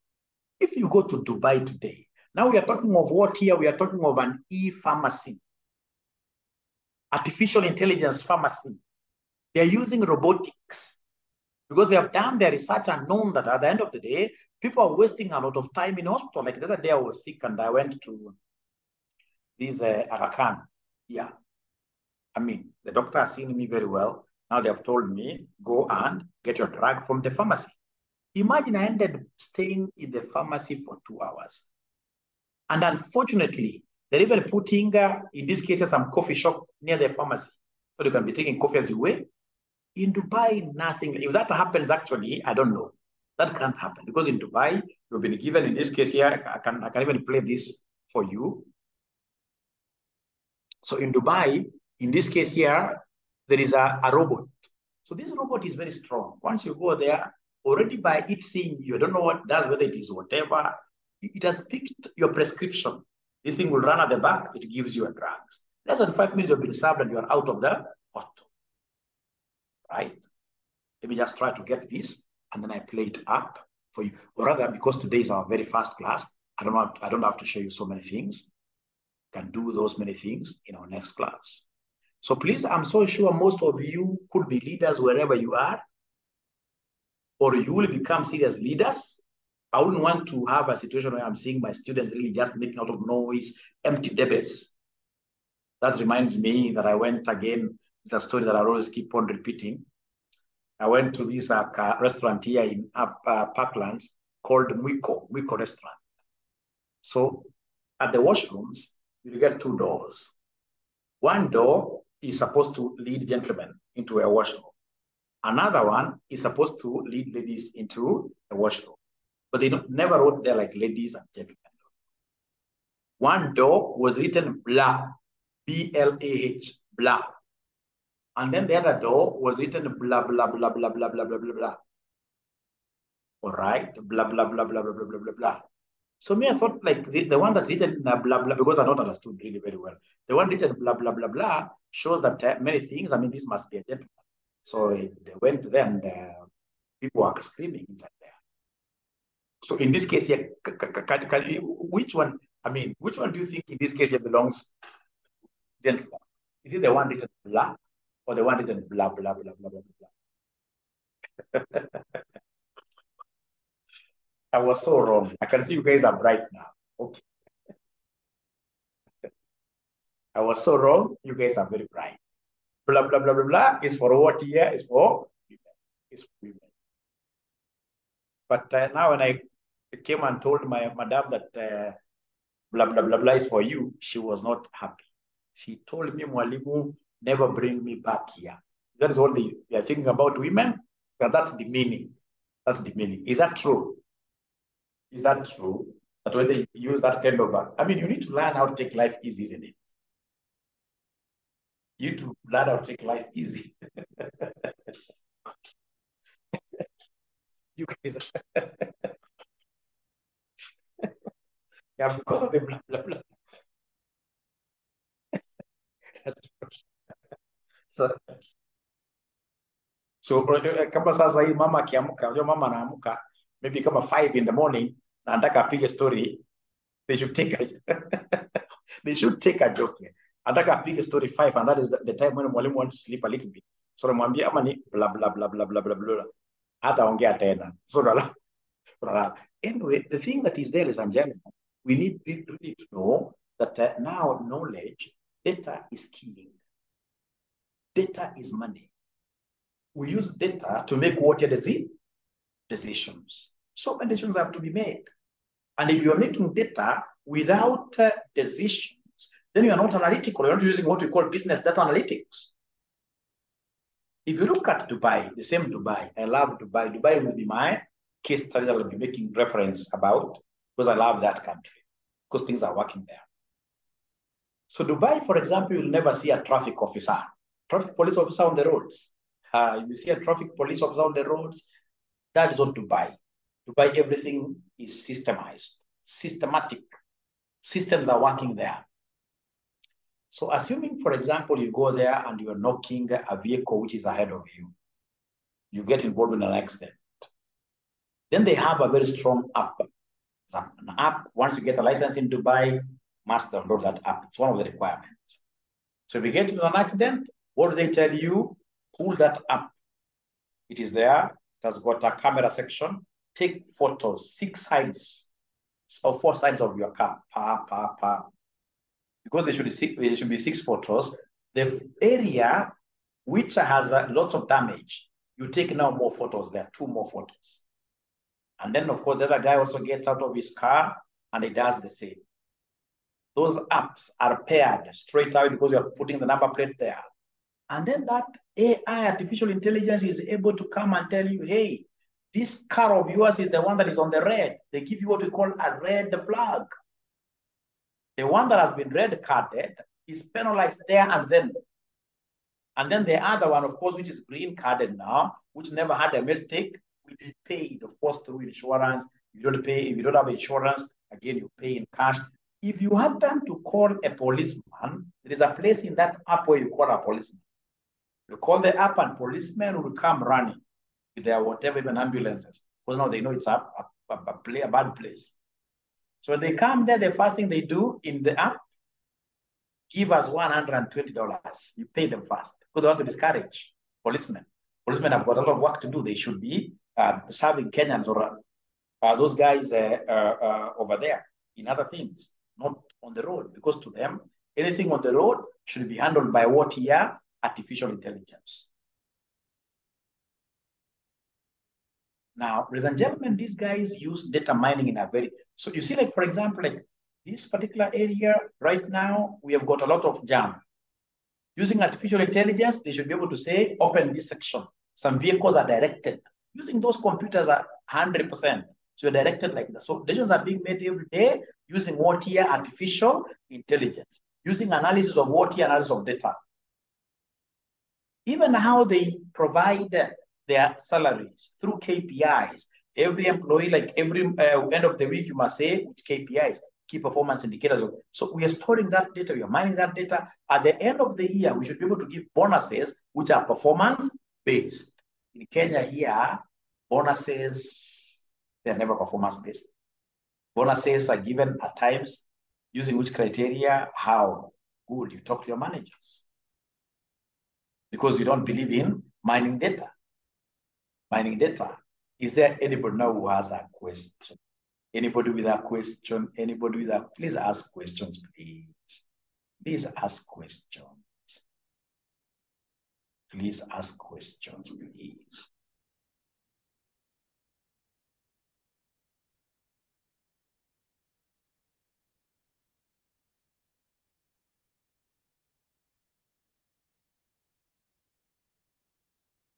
[SPEAKER 1] If you go to Dubai today, now we are talking of what here? We are talking of an e-pharmacy, artificial intelligence pharmacy. They're using robotics because they have done their research and known that at the end of the day, people are wasting a lot of time in hospital. Like the other day I was sick and I went to this Aga Khan. Yeah. The doctor has seen me very well. Now they have told me, go and get your drug from the pharmacy. Imagine I ended staying in the pharmacy for 2 hours. And unfortunately, they're even putting, in this case, some coffee shop near the pharmacy. So you can be taking coffee as you wait. In Dubai, nothing. If that happens, actually, I don't know. That can't happen. Because in Dubai, you've been given, in this case here, I can even play this for you. So in Dubai, in this case here, there is a robot. So this robot is very strong. Once you go there, already by it seeing you, I don't know what it does, whether it is whatever, it has picked your prescription. This thing will run at the back, it gives you a drugs. Less than 5 minutes you've been served and you are out of the hospital. Right? Let me just try to get this and then I play it up for you. Or rather, because today is our very first class, I don't have to show you so many things. Can do those many things in our next class. So please, I'm so sure most of you could be leaders wherever you are, or you will become serious leaders. I wouldn't want to have a situation where I'm seeing my students really just making out of noise, empty debates. That reminds me that I went again, it's a story that I always keep on repeating. I went to this restaurant here in Parklands called Mwiko Restaurant. So at the washrooms, you get 2 doors. One door is supposed to lead gentlemen into a washroom. Another one is supposed to lead ladies into a washroom. But they never wrote there like ladies and gentlemen. One door was written blah, B-L-A-H, blah. And then the other door was written blah, blah, blah, blah, blah, blah, blah, blah, blah. All right, blah, blah, blah, blah, blah, blah, blah, blah, blah. So me, I thought like the one that's written blah, blah, because I don't understood really very well. The one written blah, blah, blah, blah shows that many things, this must be a gentleman. So they went there and people were screaming inside there. So in this case here, which one do you think in this case here belongs gentleman? Is it the one written blah or the one written blah, blah, blah, blah, blah, blah? I was so wrong. I can see you guys are bright now. Okay. I was so wrong. You guys are very bright. Blah, blah, blah, blah, blah is for what here? Is for women. It's for women. But now when I came and told my madam that blah, blah, blah, blah is for you, she was not happy. She told me, Mwalimu, never bring me back here. That is all they are thinking about women. But that's the meaning. That's the meaning. Is that true? Is that true? That when they use that kind of, I mean, you need to learn how to take life easy, isn't it? You need to learn how to take life easy. You guys, yeah, because of the blah blah blah. So, so kama sasa hii mama akiamka, unajua mama anaamka maybe kama 5 in the morning na anataka apige story, they should take a, they should take a joke. Anataka apige story 5 and that is the time when mwalimu wants to sleep a little bit. So namwambia ama ni blah blah blah blah blah blah blah. Hataongea tena. So anyway, the thing that is there, ladies and gentlemen, we need to know that now knowledge, data is king. Data is money. We use data to make what decisions. So many decisions have to be made. And if you're making data without decisions, then you're not analytical. You're not using what we call business data analytics. If you look at Dubai, the same Dubai, I love Dubai. Dubai will be my case study that I'll be making reference about because I love that country because things are working there. So Dubai, for example, you'll never see a traffic officer, traffic police officer on the roads. You see a traffic police officer on the roads. That is not Dubai. Dubai, everything is systemized, systematic. Systems are working there. So assuming, for example, you go there and you're knocking a vehicle which is ahead of you, you get involved in an accident. Then they have a very strong app. An app, once you get a license in Dubai, must download that app. It's one of the requirements. So if you get into an accident, what do they tell you? Pull that app. It is there. It has got a camera section. Take photos, 6 sides or 4 sides of your car. Because there should be 6 photos. The area which has lots of damage, you take now more photos there, 2 more photos. And then, of course, the other guy also gets out of his car and he does the same. Those apps are paired straight out because you're putting the number plate there. And then that AI, artificial intelligence, is able to come and tell you, hey, this car of yours is the one that is on the red. They give you what we call a red flag. The one that has been red carded is penalized there and then. And then the other one, of course, which is green carded now, which never had a mistake, will be paid, of course, through insurance. If you don't have insurance, again, you pay in cash. If you happen to call a policeman, there is a place in that app where you call a policeman. You call the app and policemen will come running with their whatever, even ambulances. Because now they know it's a bad place. So they come there, the first thing they do in the app, give us $120. You pay them first because they want to discourage policemen. Policemen have got a lot of work to do. They should be serving Kenyans or those guys over there in other things, not on the road. Because to them, anything on the road should be handled by what here? Artificial intelligence. Now, ladies and gentlemen, these guys use data mining in a very, so you see, like, for example, like this particular area right now, we have got a lot of jam. Using artificial intelligence, they should be able to say, open this section. Some vehicles are directed. Using those computers are 100%. So you're directed like that. So decisions are being made every day using what here? Artificial intelligence. Using analysis of what here? Analysis of data. Even how they provide their salaries through KPIs. Every employee, like every end of the week, you must say which KPIs, key performance indicators. So we are storing that data, we are mining that data. At the end of the year, we should be able to give bonuses which are performance-based. In Kenya here, bonuses, they're never performance-based. Bonuses are given at times using which criteria? How good you talk to your managers. Because you don't believe in mining data. Mining data. Is there anybody now who has a question? Anybody with a question? Anybody with a, please ask questions, please. Please ask questions. Please ask questions, please.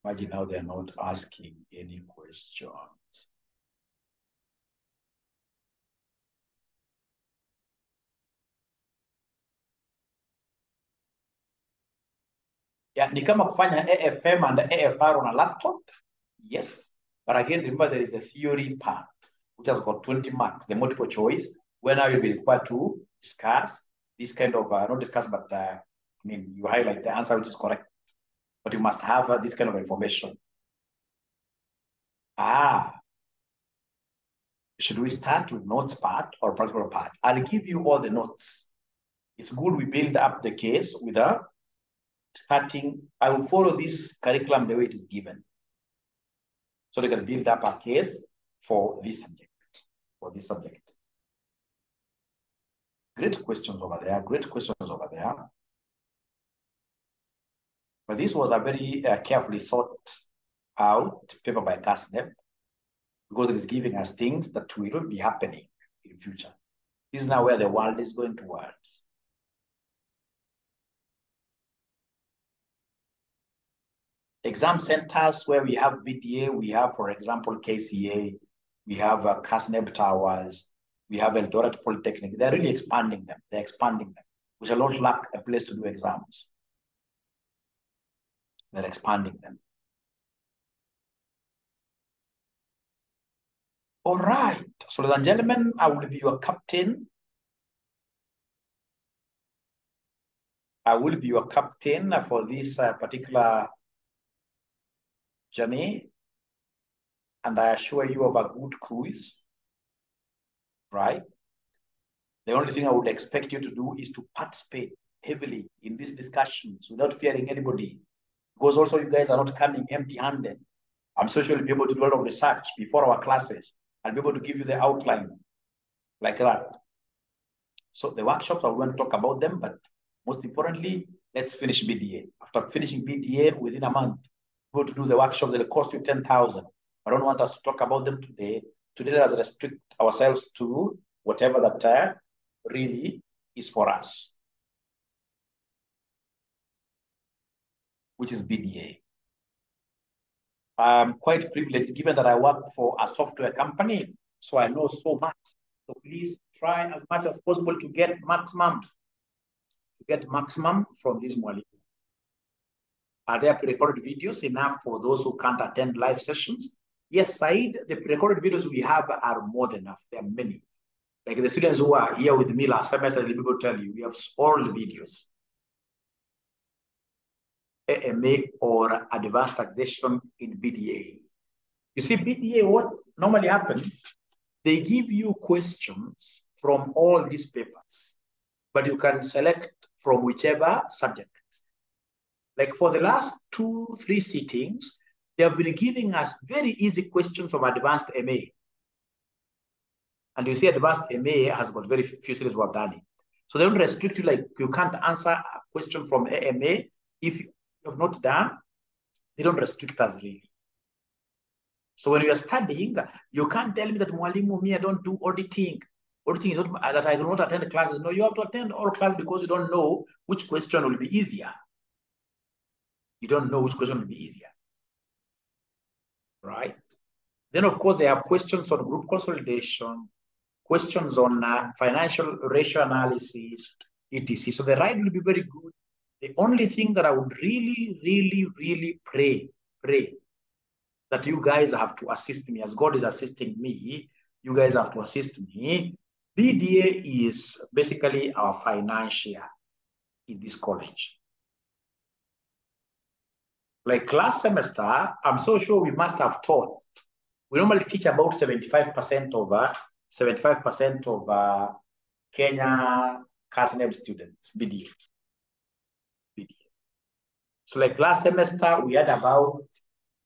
[SPEAKER 1] Imagine now they're not asking any questions. Yeah, ni kama kufanya AFM and AFR on a laptop. Yes. But again, remember there is a theory part, which has got 20 marks, the multiple choice, where now you'll be required to discuss this kind of, not discuss, but I mean, you highlight the answer which is correct. But you must have this kind of information. Should we start with notes part or practical part? I'll give you all the notes. It's good we build up the case with a starting. I will follow this curriculum the way it is given. So they can build up a case for this subject. Great questions over there. But this was a very carefully thought out paper by CASNEP, because it is giving us things that will be happening in the future. This is now where the world is going towards. Exam centers where we have BDA, we have, for example, KCA, we have CASNEP Towers, we have Eldoret Polytechnic. They're really expanding them. They're expanding them. We shall not lack a place to do exams. They're expanding them. All right. So, ladies and gentlemen, I will be your captain. I will be your captain for this particular journey. And I assure you of a good cruise, right? The only thing I would expect you to do is to participate heavily in these discussions without fearing anybody. Because also you guys are not coming empty-handed. I'm sure you'll be able to do a lot of research before our classes. I'll be able to give you the outline like that. So the workshops, I won't talk about them, but most importantly, let's finish BDA. After finishing BDA within a month, go to do the workshop that will cost you 10,000. I don't want us to talk about them today. Today, let us restrict ourselves to whatever that really is for us, which is BDA. I'm quite privileged given that I work for a software company, so I know so much. So please try as much as possible to get maximum from this Mwalimu. Are there pre-recorded videos enough for those who can't attend live sessions? Yes, Said, the pre-recorded videos we have are more than enough. There are many. Like the students who are here with me last semester, they'll be able to tell you, we have all the videos. AMA or advanced taxation in BDA. You see, BDA, what normally happens, they give you questions from all these papers, but you can select from whichever subject. Like for the last 2-3 sittings, they have been giving us very easy questions of advanced MA. And you see advanced MA has got very few students who have done it. So they don't restrict you, like you can't answer a question from AMA if you have not done. They don't restrict us really. So when you are studying, you can't tell me that Mwalimu, me, I don't do auditing. Auditing is not that I do not attend classes. No, you have to attend all classes because you don't know which question will be easier. You don't know which question will be easier. Right? Then, of course, they have questions on group consolidation, questions on financial ratio analysis, etc. So the ride will be very good. The only thing that I would really pray that you guys have to assist me, as God is assisting me, you guys have to assist me. BDA is basically our financial in this college. Like last semester, I'm so sure we must have taught. We normally teach about 75% of Kenya CASNEB students, BDA. So like last semester, we had about,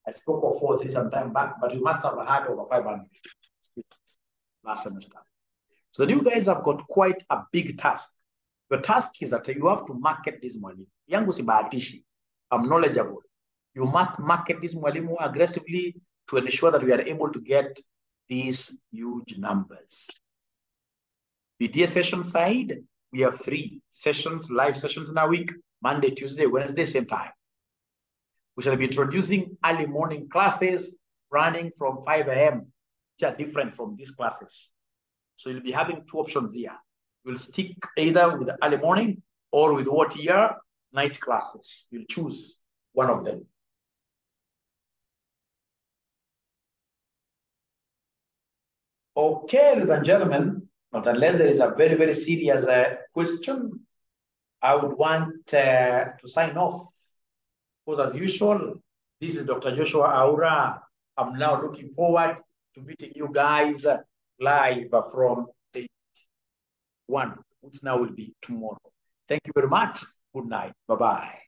[SPEAKER 1] I spoke of 4 some time back, but we must have had over 500 students last semester. So you guys have got quite a big task. The task is that you have to market this Mwalimu. Yangu si bahatishi. I'm knowledgeable. You must market this Mwalimu aggressively to ensure that we are able to get these huge numbers. BDA session side, we have 3 sessions, live sessions in a week, Monday, Tuesday, Wednesday, same time. We shall be introducing early morning classes running from 5 a.m., which are different from these classes. So you'll be having two options here. You'll stick either with early morning or with what year? Night classes. You'll choose one of them. Okay, ladies and gentlemen, not unless there is a very, very serious question, I would want to sign off. Because as usual, this is Dr. Joshua Aura. I'm now looking forward to meeting you guys live from day 1, which now will be tomorrow. Thank you very much. Good night. Bye-bye.